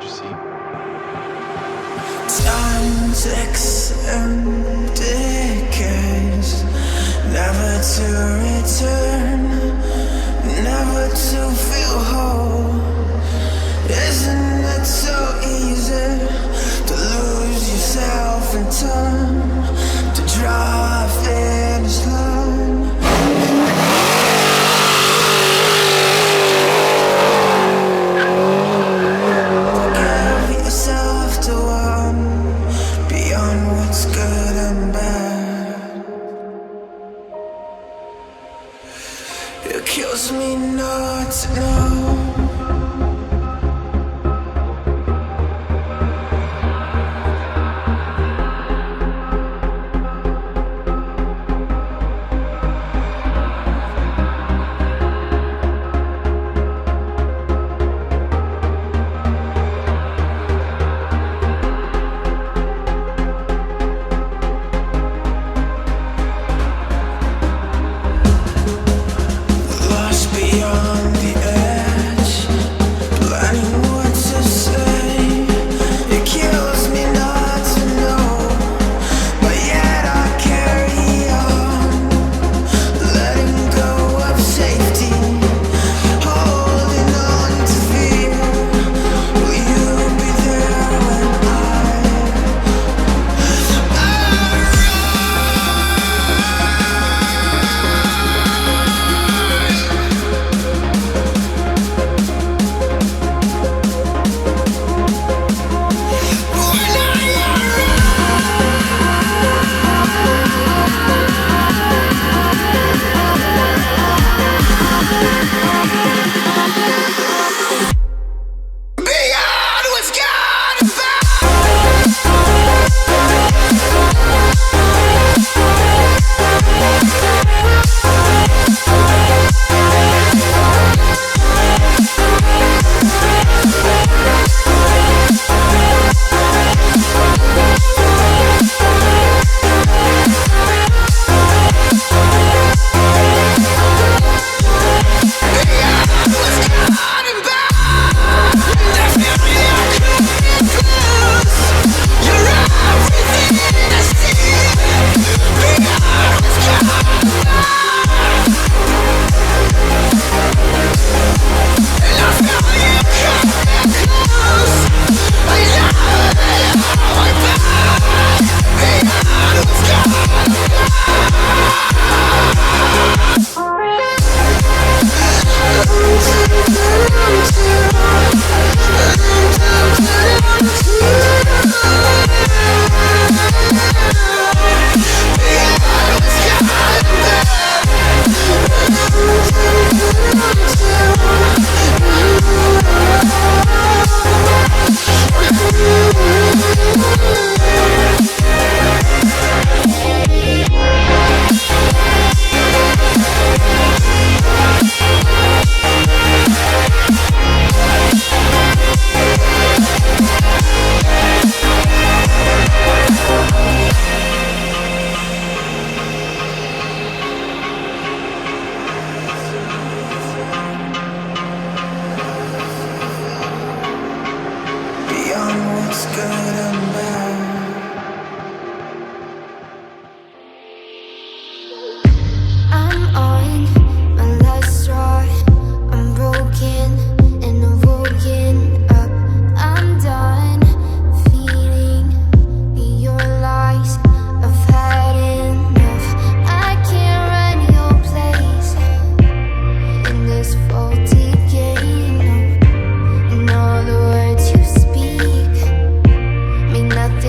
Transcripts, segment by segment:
you see? Time ticks and decays, never to return, never to feel whole. Isn't it so easy to lose yourself in time, to draw a finish line? Give yourself to one beyond what's good and bad. It kills me not to know. Lost beyond the edge, planning what to say. It kills me not to know, but yet I carry on, letting go of safety, holding on to fear. Will you be there when beyond what's gone and beyond what's good and bad. I'm on my last straw. I'm broken and I'm woken up. I'm done feeding your lies. I've had enough. I can't run your place in this faulty game. And all the words you speak mean nothing.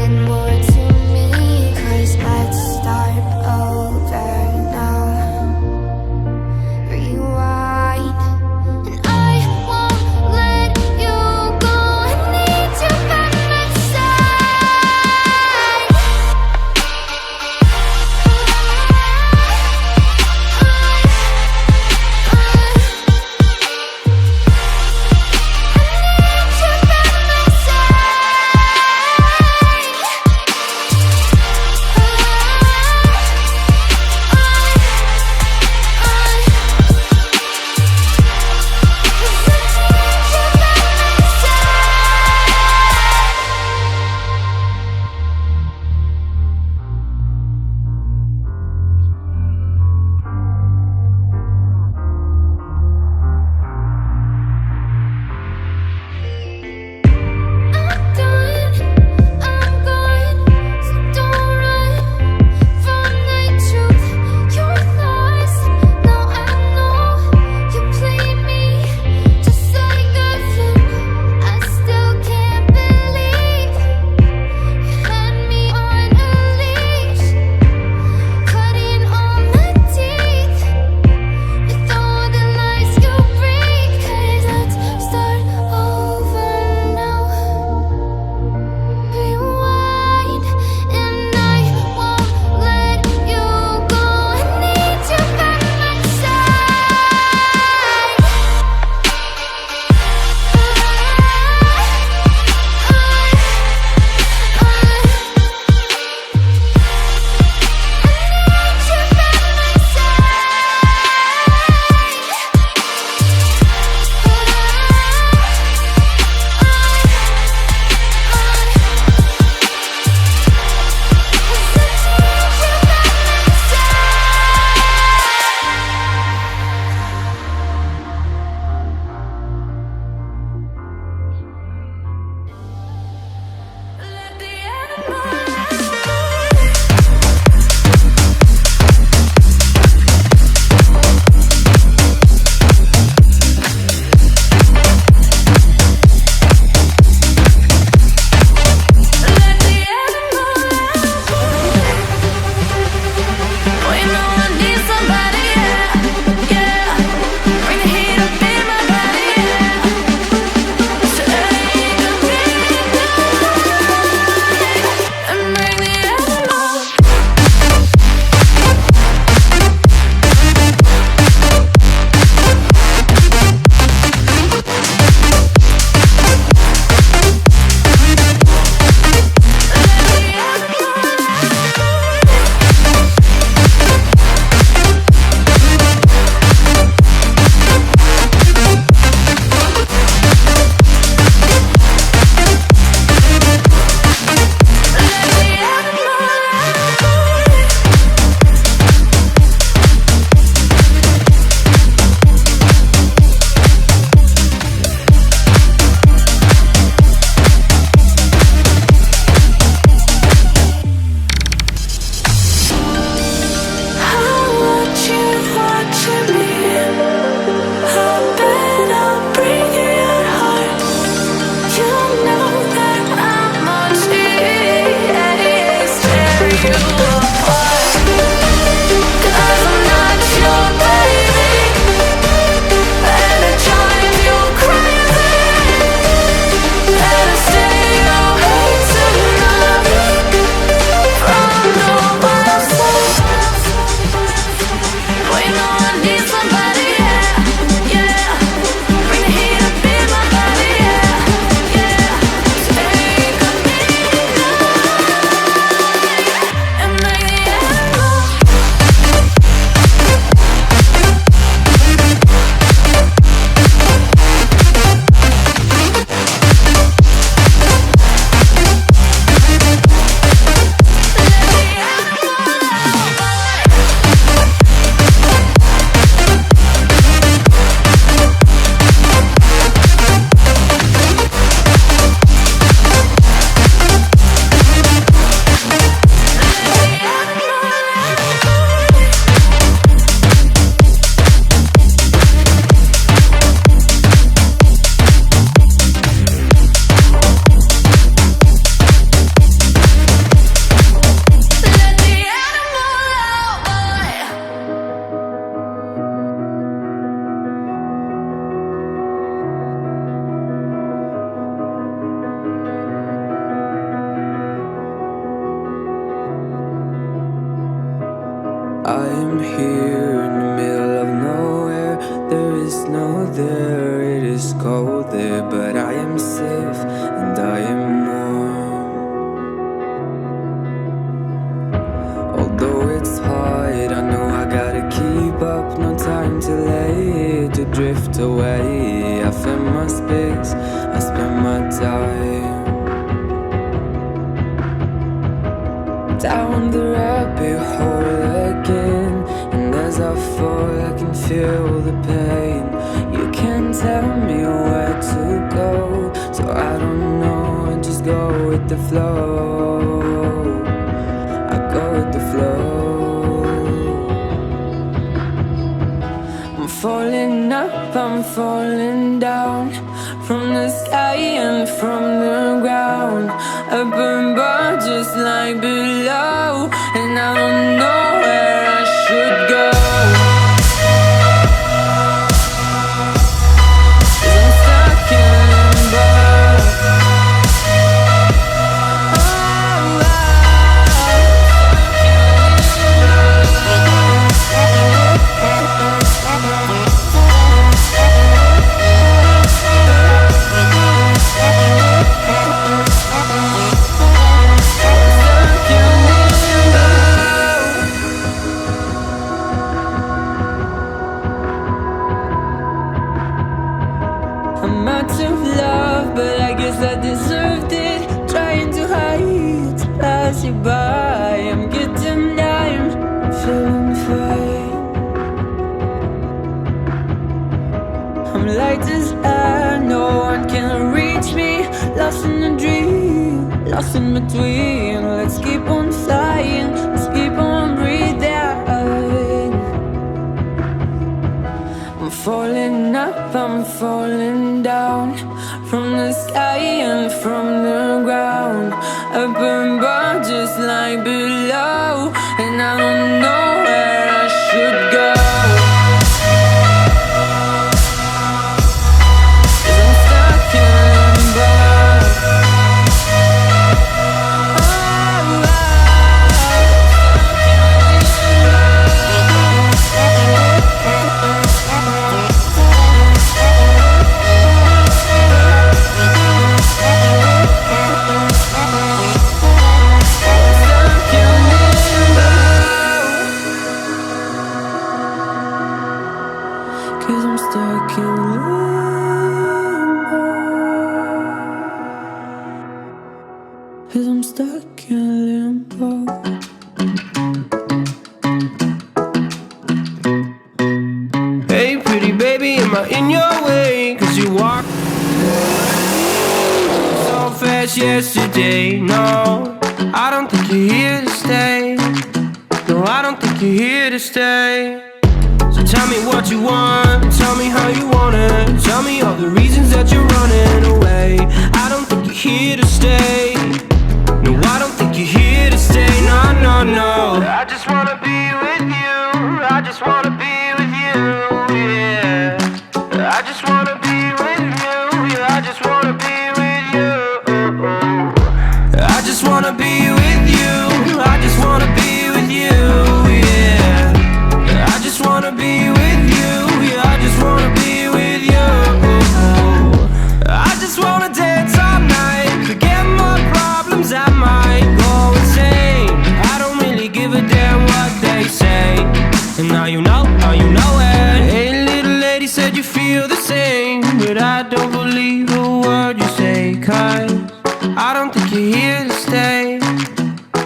tucked away. I fill my space, I spend my time down the rabbit hole again. And as I fall, I can feel the pain. You can't tell me where to go, so I don't know, I just go with the flow. I go with the flow. I'm falling up, I'm falling down, from the sky and from the ground. Up above just like below, and I don't know where I should go. 'Cause I'm stuck in limbo. I'm out of love, but I guess I deserved it. Trying to hide, to pass you by. I'm getting down, feeling fine. I'm light as air, no one can reach me. Lost in a dream, lost in between. Let's keep on flying, let's keep on breathing. I'm falling up, I'm falling down, from the sky and from the ground. Up above just like below, and I don't know where I should go. 'Cause I'm stuck in limbo. Cause I'm stuck in limbo. Cause I'm stuck in limbo. Hey pretty baby, am I in your way? Cause you walked so fast yesterday. No, I don't think you're here to stay. No, I don't think you're here to stay. So tell me what you want, tell me how you want it. Tell me all the reasons that you're running away. I don't think you're here to stay. No, I don't think you're here to stay. No, no, no. I just wanna be with you. I just wanna be with you, yeah. I just wanna be with you. Yeah, I just wanna be with you. I just wanna be with you. I just wanna be with you, yeah. I just wanna be with you, yeah, I just wanna be with you. I just wanna dance all night, forget my problems, I might go insane. I don't really give a damn what they say. And now you know it. Hey little lady, said you feel the same, but I don't believe a word you say. Cause I don't think you're here to stay.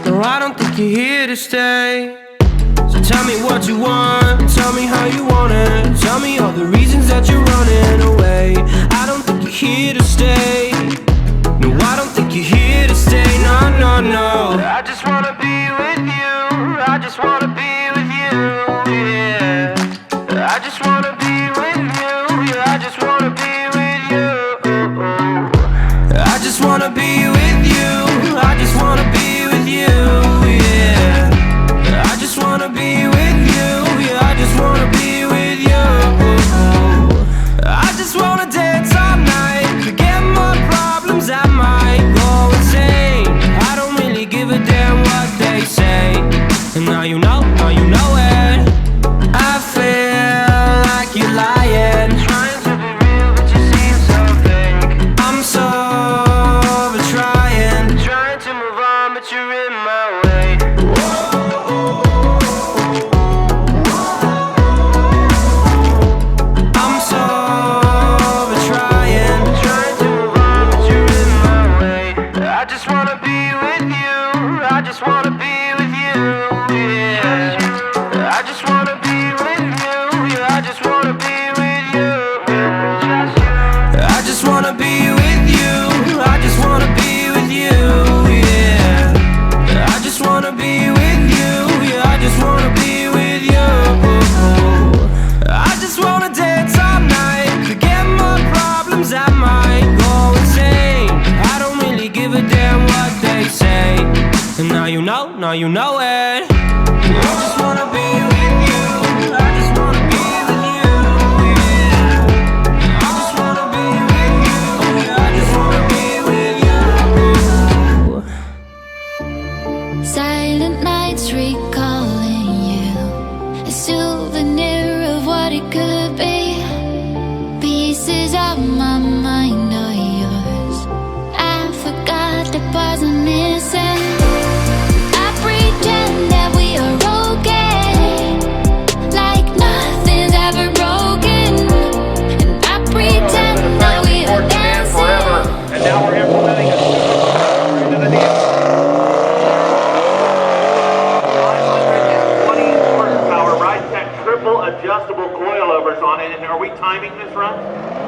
No, I don't think you're here to stay. So tell me what you want, tell me how you want it. Tell me all the reasons that you're running away. I don't think you're here to stay. No, I don't think you're here to stay. No, no, no. I just wanna be with you. I just wanna be with you, yeah. I just wanna be with you. Yeah, I just wanna be with you. I just wanna be with you. I just wanna be with you, yeah. I just wanna be with you. Yeah, I just wanna be with you. I just wanna dance all night, forget my problems, I might go insane. I don't really give a damn what they say. And now you know it. I feel like you're lying, trying to be real, but you seem so fake. I'm so trying. know, now you know it. I just wanna be with you. I just wanna be with you. Yeah. I just wanna be with you. I just wanna be with you. Silent nights recalling you, a souvenir of what it could be. Pieces of my mind are yours. I forgot the parts I'm missing. I pretend that we are okay, like nothing's ever broken. And I pretend that we are dancing. And now we're implementing a supercharger into the deal. 520 horsepower RideTech triple adjustable coilovers on it. And are we timing this run?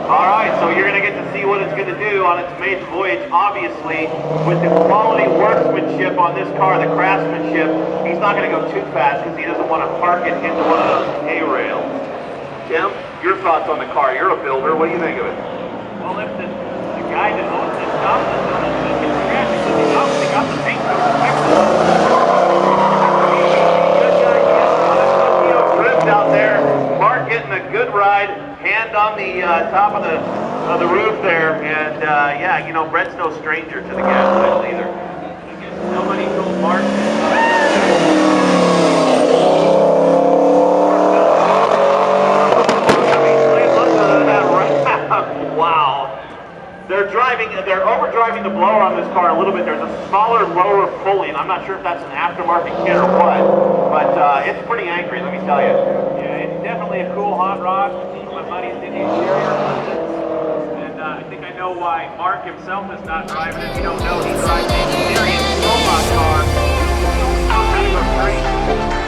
All right, so you're going to get to see what it's going to do on its maiden voyage. Obviously, with the quality workmanship on this car, the craftsmanship, he's not going to go too fast because he doesn't want to park it into one of those hay-rails. Tim, your thoughts on the car? You're a builder. What do you think of it? Well, if the guy that owns this shop is on it, he can scratch it because he's obviously got the paint coat fixed. Good idea on a Tokyo drift out there. Mark getting a good ride, hand on the top of the roof there, and yeah, you know, Brett's no stranger to the gas pedal either. I guess nobody told Mark Wow. They're overdriving the blower on this car a little bit. There's a smaller lower pulley, and I'm not sure if that's an aftermarket kit or what, but it's pretty angry, let me tell you. Yeah, it's definitely a cool hot rod. My money's in the interior. And I think I know why Mark himself is not driving it. If you don't know, he drives the interior robot car. Kind of a great